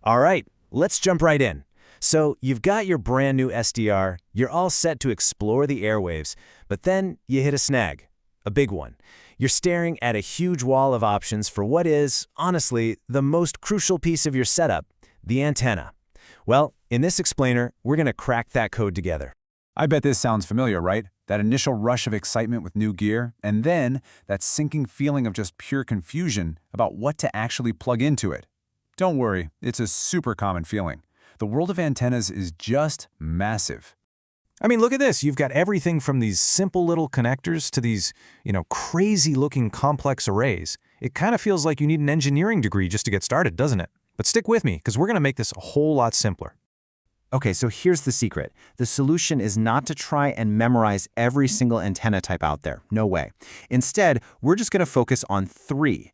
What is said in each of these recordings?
All right, let's jump right in. So you've got your brand new SDR, you're all set to explore the airwaves, but then you hit a snag, a big one. You're staring at a huge wall of options for what is, honestly, the most crucial piece of your setup, the antenna. Well, in this explainer, we're going to crack that code together. I bet this sounds familiar, right? That initial rush of excitement with new gear, and then that sinking feeling of just pure confusion about what to actually plug into it. Don't worry, it's a super common feeling. The world of antennas is just massive. I mean, look at this. You've got everything from these simple little connectors to these, crazy-looking complex arrays. It kind of feels like you need an engineering degree just to get started, doesn't it? But stick with me, because we're going to make this a whole lot simpler. Okay, so here's the secret. The solution is not to try and memorize every single antenna type out there. No way. Instead, we're just going to focus on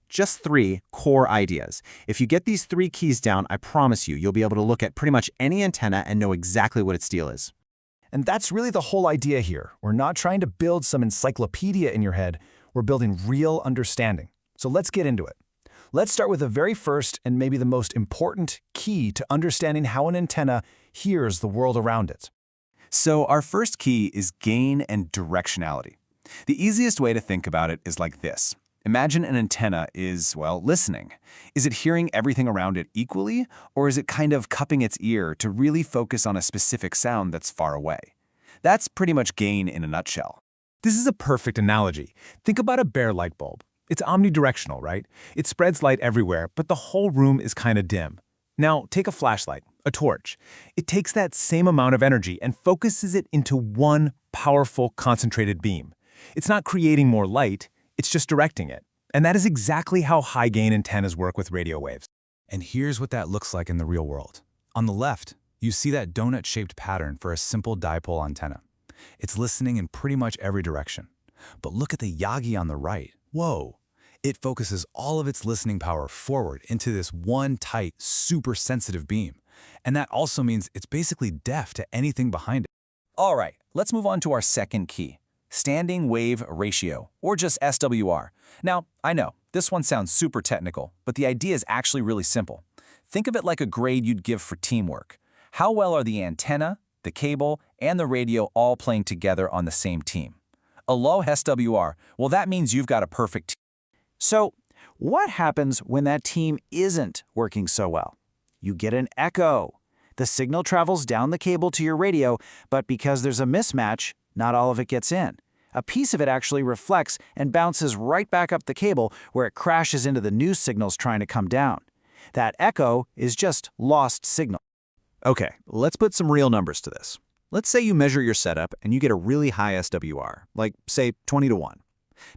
just three core ideas. If you get these three keys down, I promise you'll be able to look at pretty much any antenna and know exactly what its deal is. And that's really the whole idea here. We're not trying to build some encyclopedia in your head. We're building real understanding. So let's get into it. Let's start with the very first and maybe the most important key to understanding how an antenna hears the world around it. So our first key is gain and directionality. The easiest way to think about it is like this. Imagine an antenna is, listening. Is it hearing everything around it equally, or is it kind of cupping its ear to really focus on a specific sound that's far away? That's pretty much gain in a nutshell. This is a perfect analogy. Think about a bare light bulb. It's omnidirectional, right? It spreads light everywhere, but the whole room is kind of dim. Now, take a flashlight, a torch. It takes that same amount of energy and focuses it into one powerful, concentrated beam. It's not creating more light, it's just directing it. And that is exactly how high-gain antennas work with radio waves. And here's what that looks like in the real world. On the left, you see that donut-shaped pattern for a simple dipole antenna. It's listening in pretty much every direction. But look at the Yagi on the right. Whoa! It focuses all of its listening power forward into this one tight, super sensitive beam. And that also means it's basically deaf to anything behind it. All right, let's move on to our second key, standing wave ratio, or just SWR. Now, I know, this one sounds super technical, but the idea is actually really simple. Think of it like a grade you'd give for teamwork. How well are the antenna, the cable, and the radio all playing together on the same team? A low SWR, well, that means you've got a perfect team. So, what happens when that team isn't working so well? You get an echo. The signal travels down the cable to your radio, but because there's a mismatch, not all of it gets in. A piece of it actually reflects and bounces right back up the cable where it crashes into the new signals trying to come down. That echo is just lost signal. Okay, let's put some real numbers to this. Let's say you measure your setup and you get a really high SWR, like, say, 20-to-1.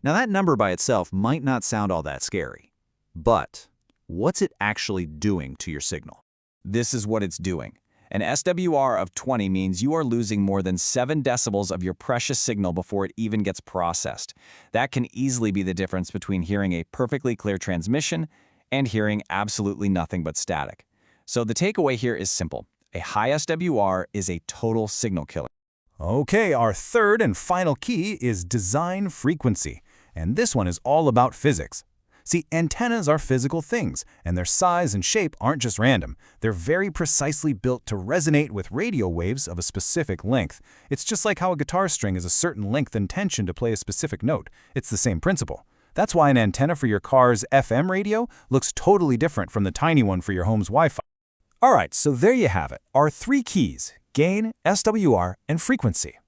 Now that number by itself might not sound all that scary, but what's it actually doing to your signal? This is what it's doing. An SWR of 20 means you are losing more than 7 decibels of your precious signal before it even gets processed. That can easily be the difference between hearing a perfectly clear transmission and hearing absolutely nothing but static. So the takeaway here is simple. A high SWR is a total signal killer. Okay, our third and final key is design frequency, and this one is all about physics. See, antennas are physical things, and their size and shape aren't just random. They're very precisely built to resonate with radio waves of a specific length. It's just like how a guitar string is a certain length and tension to play a specific note. It's the same principle. That's why an antenna for your car's FM radio looks totally different from the tiny one for your home's Wi-Fi. All right, so there you have it, our three keys: gain, SWR, and frequency.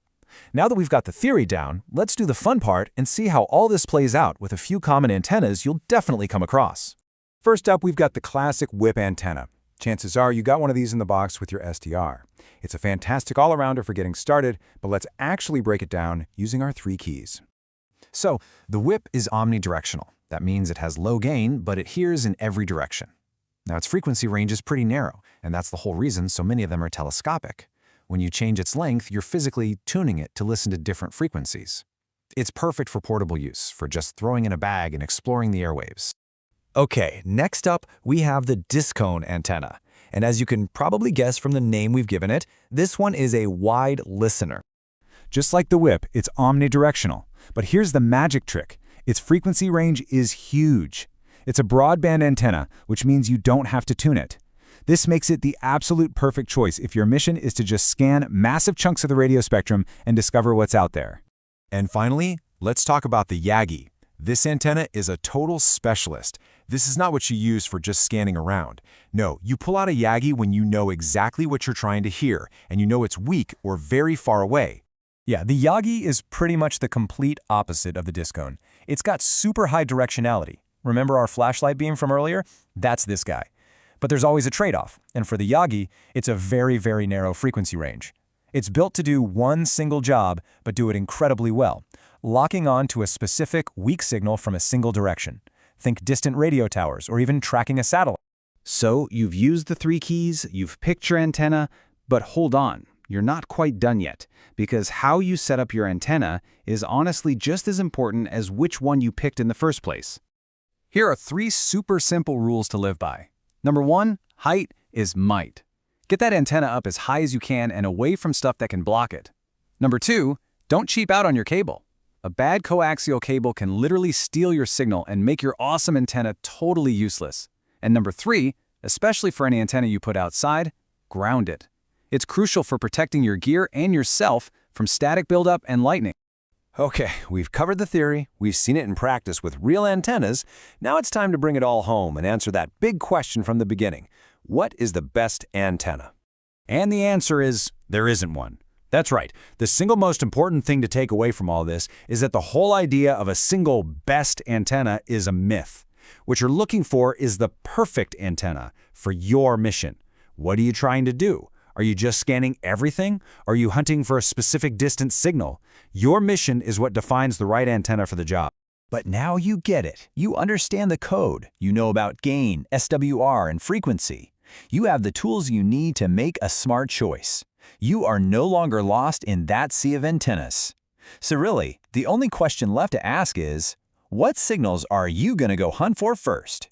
Now that we've got the theory down, let's do the fun part and see how all this plays out with a few common antennas you'll definitely come across. First up, we've got the classic whip antenna. Chances are you got one of these in the box with your SDR. It's a fantastic all-arounder for getting started, but let's actually break it down using our three keys. So, the whip is omnidirectional. That means it has low gain, but it hears in every direction. Now, its frequency range is pretty narrow, and that's the whole reason so many of them are telescopic. When you change its length, you're physically tuning it to listen to different frequencies. It's perfect for portable use, for just throwing in a bag and exploring the airwaves. Okay, next up, we have the discone antenna. And as you can probably guess from the name we've given it, this one is a wide listener. Just like the whip, it's omnidirectional. But here's the magic trick. Its frequency range is huge. It's a broadband antenna, which means you don't have to tune it. This makes it the absolute perfect choice if your mission is to just scan massive chunks of the radio spectrum and discover what's out there. And finally, let's talk about the Yagi. This antenna is a total specialist. This is not what you use for just scanning around. No, you pull out a Yagi when you know exactly what you're trying to hear, and you know it's weak or very far away. Yeah, the Yagi is pretty much the complete opposite of the discone. It's got super high directionality. Remember our flashlight beam from earlier? That's this guy. But there's always a trade-off, and for the Yagi, it's a very, very narrow frequency range. It's built to do one single job, but do it incredibly well, locking on to a specific weak signal from a single direction. Think distant radio towers or even tracking a satellite. So you've used the 3 keys, you've picked your antenna, but hold on, you're not quite done yet, because how you set up your antenna is honestly just as important as which one you picked in the first place. Here are 3 super simple rules to live by. Number 1, height is might. Get that antenna up as high as you can and away from stuff that can block it. Number 2, don't cheap out on your cable. A bad coaxial cable can literally steal your signal and make your awesome antenna totally useless. And number 3, especially for any antenna you put outside, ground it. It's crucial for protecting your gear and yourself from static buildup and lightning. Okay, we've covered the theory, we've seen it in practice with real antennas. Now it's time to bring it all home and answer that big question from the beginning. What is the best antenna? And the answer is, there isn't one. That's right. The single most important thing to take away from all this is that the whole idea of a single best antenna is a myth. What you're looking for is the perfect antenna for your mission. What are you trying to do? Are you just scanning everything? Are you hunting for a specific distance signal? Your mission is what defines the right antenna for the job. But now you get it. You understand the code. You know about gain, SWR, and frequency. You have the tools you need to make a smart choice. You are no longer lost in that sea of antennas. So really, the only question left to ask is, what signals are you going to go hunt for first?